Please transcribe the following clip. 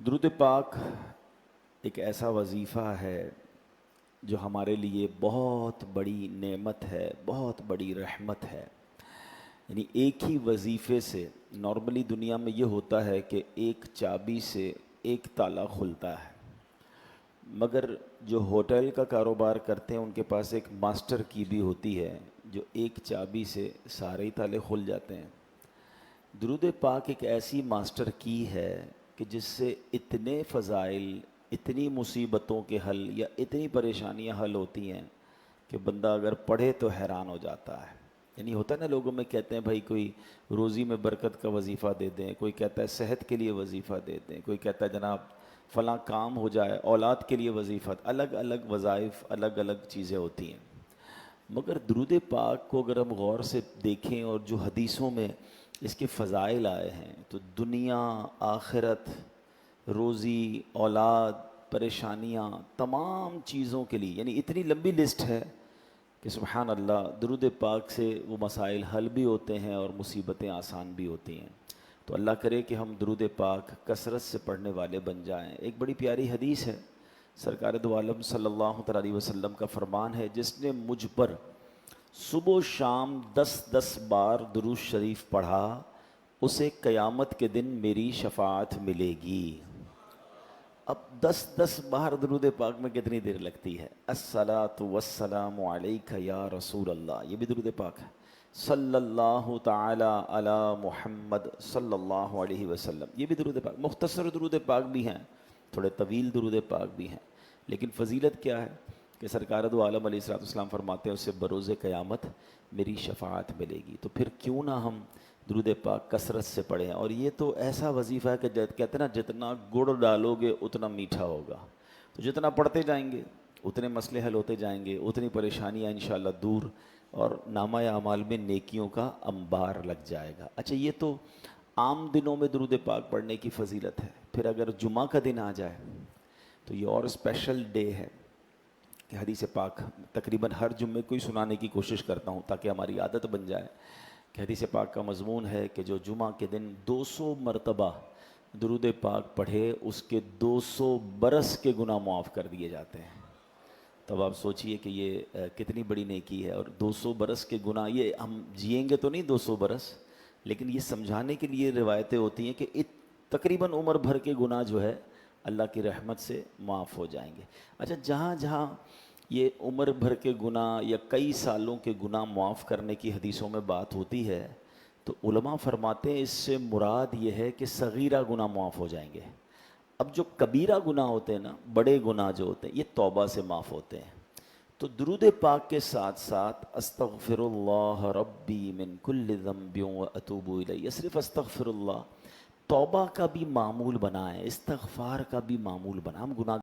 درود پاک ایک ایسا وظیفہ ہے جو ہمارے لیے بہت بڑی نعمت ہے، بہت بڑی رحمت ہے۔ یعنی ایک ہی وظیفے سے نارملی دنیا میں یہ ہوتا ہے کہ ایک چابی سے ایک تالا کھلتا ہے، مگر جو ہوٹل کا کاروبار کرتے ہیں ان کے پاس ایک ماسٹر کی بھی ہوتی ہے جو ایک چابی سے سارے ہی تالے کھل جاتے ہیں۔ درود پاک ایک ایسی ماسٹر کی ہے کہ جس سے اتنے فضائل، اتنی مصیبتوں کے حل یا اتنی پریشانیاں حل ہوتی ہیں کہ بندہ اگر پڑھے تو حیران ہو جاتا ہے۔ یعنی ہوتا ہے نا، لوگوں میں کہتے ہیں بھائی کوئی روزی میں برکت کا وظیفہ دے دیں، کوئی کہتا ہے صحت کے لیے وظیفہ دے دیں، کوئی کہتا ہے جناب فلاں کام ہو جائے، اولاد کے لیے وظیفہ۔ الگ الگ وظائف، الگ الگ چیزیں ہوتی ہیں، مگر درود پاک کو اگر ہم غور سے دیکھیں اور جو حدیثوں میں اس کے فضائل آئے ہیں تو دنیا، آخرت، روزی، اولاد، پریشانیاں، تمام چیزوں کے لیے، یعنی اتنی لمبی لسٹ ہے کہ سبحان اللہ، درود پاک سے وہ مسائل حل بھی ہوتے ہیں اور مصیبتیں آسان بھی ہوتی ہیں۔ تو اللہ کرے کہ ہم درود پاک کثرت سے پڑھنے والے بن جائیں۔ ایک بڑی پیاری حدیث ہے، سرکار دو عالم صلی اللہ تعالیٰ علیہ وسلم کا فرمان ہے، جس نے مجھ پر صبح و شام 10 بار درود شریف پڑھا اسے قیامت کے دن میری شفاعت ملے گی۔ اب 10 بار درود پاک میں کتنی دیر لگتی ہے؟ الصلاۃ والسلام علیک یا رسول اللہ، یہ بھی درود پاک ہے۔ صلی اللہ تعالی علی محمد صلی اللہ علیہ وسلم، یہ بھی درود پاک۔ مختصر درود پاک بھی ہیں، تھوڑے طویل درود پاک بھی ہیں، لیکن فضیلت کیا ہے کہ سرکار دو عالم علیہ الصلوۃ والسلام فرماتے ہیں اس سے بروز قیامت میری شفاعت ملے گی۔ تو پھر کیوں نہ ہم درود پاک کثرت سے پڑھیں۔ اور یہ تو ایسا وظیفہ ہے کہ کہتے ہیں نا، جتنا گڑ ڈالو گے اتنا میٹھا ہوگا۔ تو جتنا پڑھتے جائیں گے اتنے مسئلے حل ہوتے جائیں گے، اتنی پریشانیاں انشاءاللہ دور، اور نامہ اعمال میں نیکیوں کا انبار لگ جائے گا۔ اچھا، یہ تو عام دنوں میں درود پاک پڑھنے کی فضیلت ہے۔ پھر اگر جمعہ کا دن آ جائے تو یہ اور اسپیشل ڈے ہے کہ حدیث پاک تقریباً ہر جمعے کو ہی سنانے کی کوشش کرتا ہوں تاکہ ہماری عادت بن جائے کہ حدیث پاک کا مضمون ہے کہ جو جمعہ کے دن 200 مرتبہ درود پاک پڑھے اس کے 200 برس کے گناہ معاف کر دیے جاتے ہیں۔ تب آپ سوچئے کہ یہ کتنی بڑی نیکی ہے۔ اور 200 برس کے گناہ، یہ ہم جئیں گے تو نہیں 200 برس، لیکن یہ سمجھانے کے لیے روایتیں ہوتی ہیں کہ تقریباً عمر بھر کے گناہ جو ہے اللہ کی رحمت سے معاف ہو جائیں گے۔ اچھا، جہاں جہاں یہ عمر بھر کے گناہ یا کئی سالوں کے گناہ معاف کرنے کی حدیثوں میں بات ہوتی ہے تو علماء فرماتے ہیں اس سے مراد یہ ہے کہ صغیرہ گناہ معاف ہو جائیں گے۔ اب جو کبیرہ گناہ ہوتے ہیں نا، بڑے گناہ جو ہوتے ہیں، یہ توبہ سے معاف ہوتے ہیں۔ تو درود پاک کے ساتھ ساتھ استغفر اللہ ربی من کل ذنب واتوب الیہ، یہ صرف استغفر اللہ، توبہ کا بھی معمول بنائیں، استغفار کا بھی معمول بنائیں۔ ہم گناہ